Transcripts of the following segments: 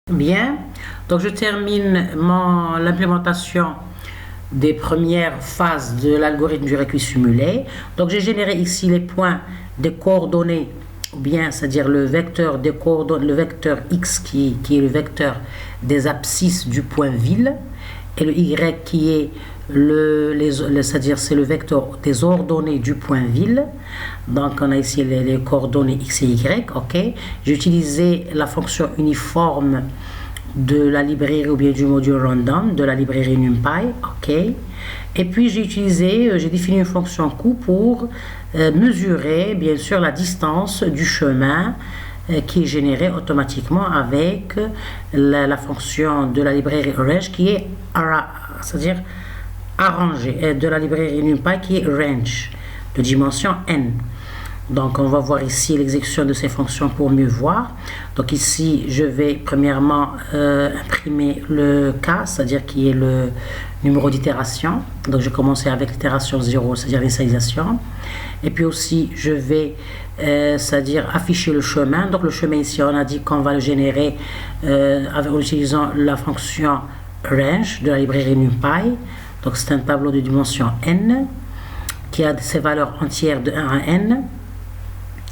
Bien, donc je termine l'implémentation des premières phases de l'algorithme du récuit simulé. Donc j'ai généré ici les points des coordonnées, ou bien c'est-à-dire le vecteur des coordonnées, le vecteur x qui est le vecteur des abscisses du point ville, et le y qui est c'est-à-dire c'est le vecteur des ordonnées du point ville. Donc on a ici les coordonnées x et y. Ok, j'ai utilisé la fonction uniforme de la librairie ou bien du module random de la librairie NumPy. Ok, et puis j'ai défini une fonction coût pour mesurer bien sûr la distance du chemin qui est générée automatiquement avec la fonction de la librairie range qui est c'est-à-dire arrangée, de la librairie NumPy qui est range de dimension n. Donc on va voir ici l'exécution de ces fonctions pour mieux voir. Donc ici je vais premièrement imprimer le k, c'est-à-dire qui est le numéro d'itération. Donc je vais commencer avec l'itération 0, c'est-à-dire l'initialisation. Et puis aussi je vais c'est-à-dire afficher le chemin. Donc le chemin ici on a dit qu'on va le générer en utilisant la fonction range de la librairie NumPy. Donc c'est un tableau de dimension n qui a ses valeurs entières de 1 à n.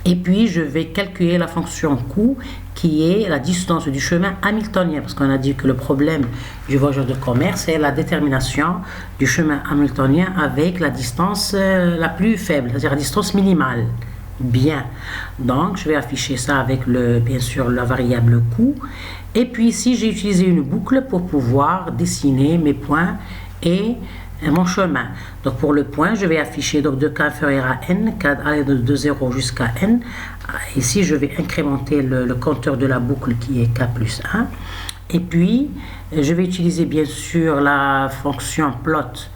Et puis je vais calculer la fonction coût qui est la distance du chemin hamiltonien, parce qu'on a dit que le problème du voyageur de commerce est la détermination du chemin hamiltonien avec la distance la plus faible, c'est-à-dire la distance minimale. Bien, donc je vais afficher ça avec bien sûr la variable coût. Et puis ici j'ai utilisé une boucle pour pouvoir dessiner mes points et mon chemin. Donc pour le point, je vais afficher donc de k inférieur à n, aller de 0 jusqu'à n. Ici, je vais incrémenter le compteur de la boucle qui est k plus 1. Et puis, je vais utiliser bien sûr la fonction plot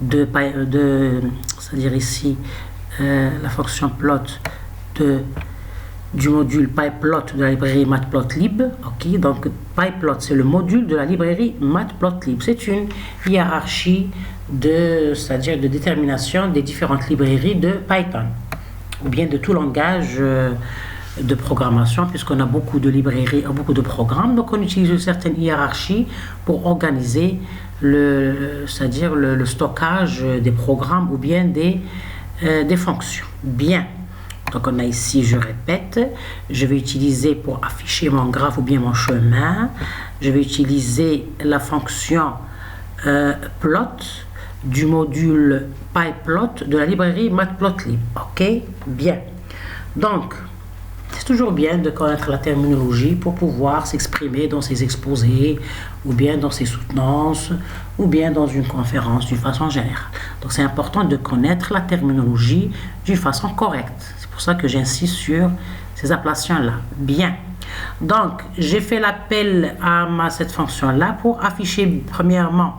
c'est-à-dire ici, la fonction plot du module pyplot de la librairie matplotlib. Ok, donc pyplot c'est le module de la librairie matplotlib. C'est une hiérarchie c'est-à-dire de détermination des différentes librairies de Python ou bien de tout langage de programmation, puisqu'on a beaucoup de librairies, beaucoup de programmes. Donc on utilise une certaine hiérarchie pour organiser c'est-à-dire le stockage des programmes ou bien des fonctions. Bien. Donc on a ici, je répète, je vais utiliser pour afficher mon graphe ou bien mon chemin, je vais utiliser la fonction plot du module pyplot de la librairie matplotlib. Ok, bien. Donc c'est toujours bien de connaître la terminologie pour pouvoir s'exprimer dans ses exposés ou bien dans ses soutenances ou bien dans une conférence d'une façon générale. Donc c'est important de connaître la terminologie d'une façon correcte. C'est pour ça que j'insiste sur ces appellations-là. Bien. Donc j'ai fait l'appel à cette fonction-là pour afficher premièrement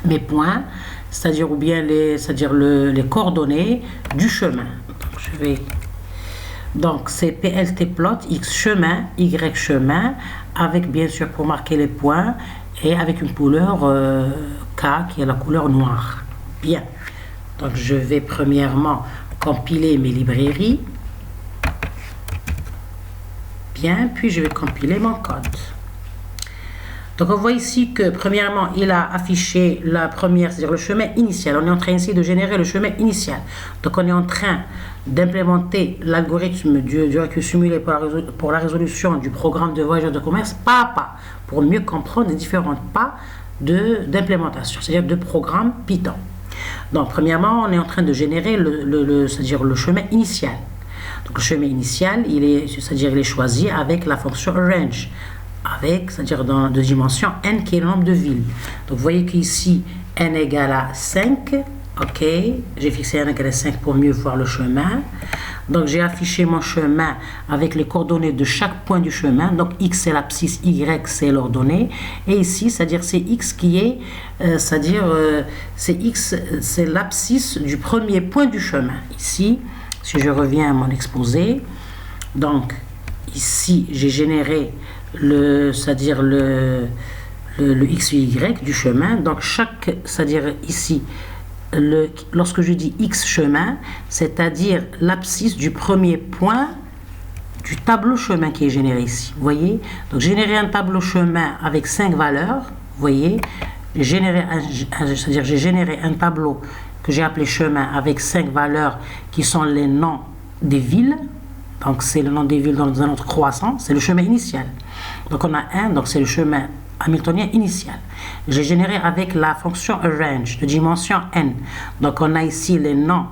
mes points, c'est-à-dire ou bien les coordonnées du chemin. Donc c'est pltplot x chemin, y chemin, avec bien sûr pour marquer les points et avec une couleur K qui est la couleur noire. Bien. Donc je vais premièrement compiler mes librairies. Bien, puis je vais compiler mon code. Donc on voit ici que premièrement il a affiché la première, c'est-à-dire le chemin initial. On est en train ici de générer le chemin initial. Donc on est en train d'implémenter l'algorithme du récuit simulé pour la résolution du programme de voyageurs de commerce pas à pas, pour mieux comprendre les différents pas d'implémentation, c'est-à-dire de programme Python. Donc premièrement on est en train de générer c'est-à-dire le chemin initial. Donc le chemin initial il est choisi avec la fonction range, c'est-à-dire de dimension n qui est le nombre de villes. Donc vous voyez qu'ici n égale à 5. Ok, j'ai fixé n égale à 5 pour mieux voir le chemin. Donc j'ai affiché mon chemin avec les coordonnées de chaque point du chemin. Donc x c'est l'abscisse, y c'est l'ordonnée. Et ici, c'est-à-dire c'est x qui est, c'est x, c'est l'abscisse du premier point du chemin. Ici, si je reviens à mon exposé, donc ici j'ai généré c'est-à-dire le x, y du chemin. Donc c'est-à-dire ici, lorsque je dis x chemin, c'est-à-dire l'abscisse du premier point du tableau chemin qui est généré ici. Vous voyez? Donc, générer un tableau chemin avec 5 valeurs. Vous voyez? C'est-à-dire j'ai généré un tableau que j'ai appelé chemin avec 5 valeurs qui sont les noms des villes. Donc, c'est le nom des villes dans un autre croissant. C'est le chemin initial. Donc, on a 1. Donc, c'est le chemin hamiltonien initial. J'ai généré avec la fonction arrange de dimension n. Donc, on a ici les noms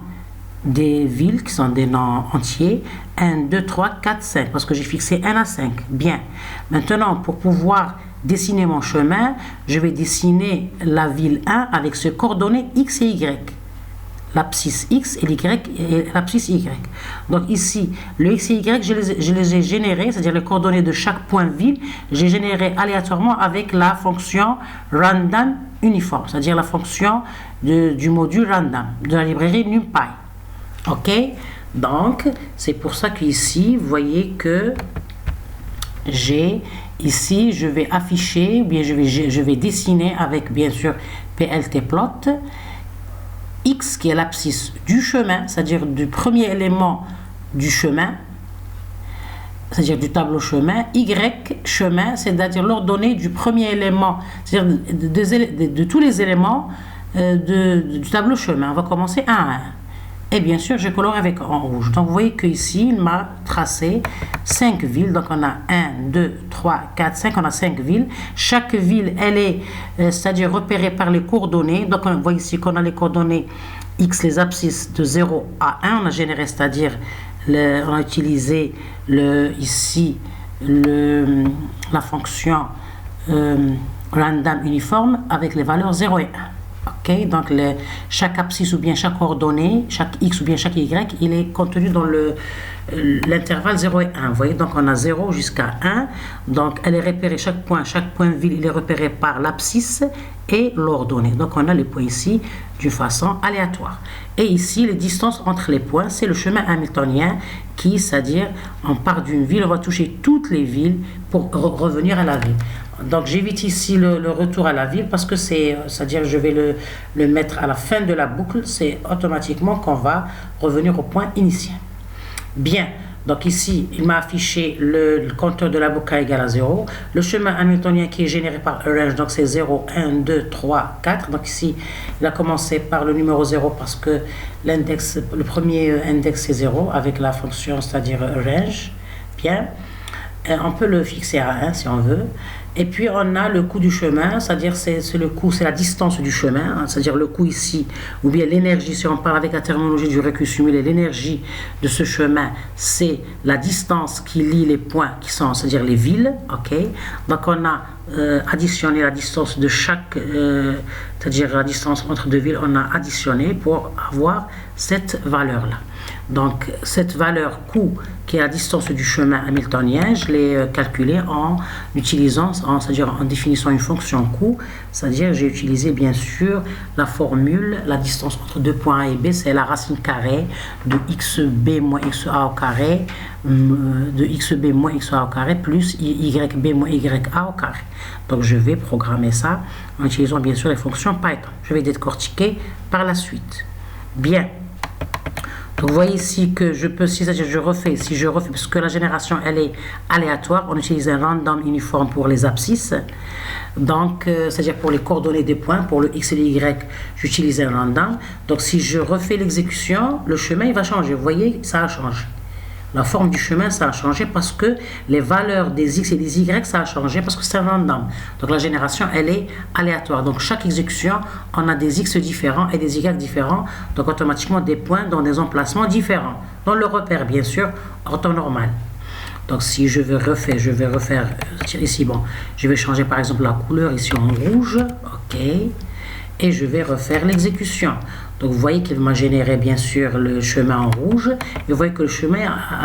des villes qui sont des noms entiers. 1, 2, 3, 4, 5. Parce que j'ai fixé 1 à 5. Bien. Maintenant, pour pouvoir dessiner mon chemin, je vais dessiner la ville 1 avec ses coordonnées x et y. L'abscisse x et l'abscisse y. Donc ici, le x et y, je les ai générés, c'est-à-dire les coordonnées de chaque point ville, j'ai généré aléatoirement avec la fonction random uniforme, c'est-à-dire la fonction du module random de la librairie NumPy. Ok? Donc, c'est pour ça qu'ici, vous voyez que j'ai ici, je vais afficher, ou bien je vais dessiner avec bien sûr pltplot x qui est l'abscisse du chemin, c'est-à-dire du premier élément du chemin, c'est-à-dire du tableau chemin, y chemin, c'est-à-dire l'ordonnée du premier élément, c'est-à-dire de tous les éléments du tableau chemin. On va commencer 1 à 1. Et bien sûr, je colore avec en rouge. Donc, vous voyez qu'ici, il m'a tracé 5 villes. Donc, on a 1, 2, 3, 4, 5. On a 5 villes. Chaque ville, elle est, c'est-à-dire repérée par les coordonnées. Donc, on voit ici qu'on a les coordonnées x, les abscisses de 0 à 1. On a généré, c'est-à-dire, on a utilisé ici la fonction random uniforme avec les valeurs 0 et 1. Ok, donc chaque abscisse ou bien chaque coordonnée, chaque x ou bien chaque y, il est contenu dans l'intervalle 0 et 1. Vous voyez, donc on a 0 jusqu'à 1. Donc elle est repérée, chaque point ville, il est repéré par l'abscisse et l'ordonnée. Donc on a les points ici d'une façon aléatoire. Et ici, les distances entre les points, c'est le chemin hamiltonien qui, c'est-à-dire, on part d'une ville, on va toucher toutes les villes pour revenir à la ville. Donc j'évite ici le retour à la ville parce que c'est-à-dire je vais le mettre à la fin de la boucle, c'est automatiquement qu'on va revenir au point initial. Bien, donc ici il m'a affiché le compteur de la boucle égale à 0, le chemin hamiltonien qui est généré par arrange, donc c'est 0, 1, 2, 3, 4, donc ici il a commencé par le numéro 0 parce que le premier index c'est 0 avec la fonction, c'est-à-dire arrange. Bien, on peut le fixer à 1 si on veut. Et puis on a le coût du chemin, c'est-à-dire c'est la distance du chemin, hein, c'est-à-dire le coût ici, ou bien l'énergie, si on parle avec la terminologie du recul simulé, l'énergie de ce chemin, c'est la distance qui lie les points qui sont, c'est-à-dire les villes, ok. Donc on a additionné la distance de chaque, c'est-à-dire la distance entre deux villes, on a additionné pour avoir cette valeur-là. Donc cette valeur coût qui est la distance du chemin hamiltonien, je l'ai calculée en utilisant, c'est-à-dire en définissant une fonction coût, c'est-à-dire j'ai utilisé bien sûr la formule, la distance entre deux points A et B, c'est la racine carrée de xb moins xa au carré, de xb moins xa au carré plus yb moins ya au carré. Donc je vais programmer ça en utilisant bien sûr les fonctions Python. Je vais décortiquer par la suite. Bien. Donc vous voyez ici que je peux, si je refais, parce que la génération elle est aléatoire, on utilise un random uniforme pour les abscisses. Donc, c'est-à-dire pour les coordonnées des points, pour le x et le y, j'utilise un random. Donc si je refais l'exécution, le chemin il va changer. Vous voyez, ça a changé. La forme du chemin, ça a changé parce que les valeurs des x et des y, ça a changé parce que c'est un random. Donc la génération, elle est aléatoire. Donc chaque exécution, on a des x différents et des y différents. Donc automatiquement des points dans des emplacements différents. Dans le repère, bien sûr, en temps normal. Donc si je veux refaire, ici, bon, je vais changer par exemple la couleur ici en rouge. OK. Et je vais refaire l'exécution. Donc vous voyez qu'il m'a généré bien sûr le chemin en rouge. Et vous voyez que le chemin,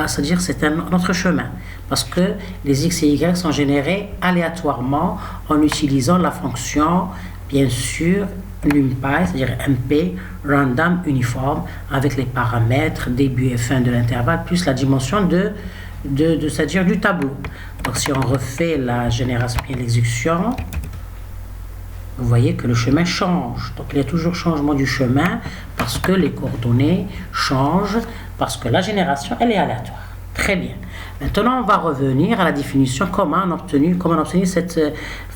c'est-à-dire c'est un autre chemin. Parce que les x et y sont générés aléatoirement en utilisant la fonction, bien sûr, NumPy, c'est-à-dire MP, random uniforme, avec les paramètres début et fin de l'intervalle, plus la dimension c'est-à-dire du tableau. Donc si on refait la génération et l'exécution, vous voyez que le chemin change. Donc il y a toujours changement du chemin parce que les coordonnées changent, parce que la génération elle est aléatoire. Très bien. Maintenant, on va revenir à la définition, comment on obtenir cette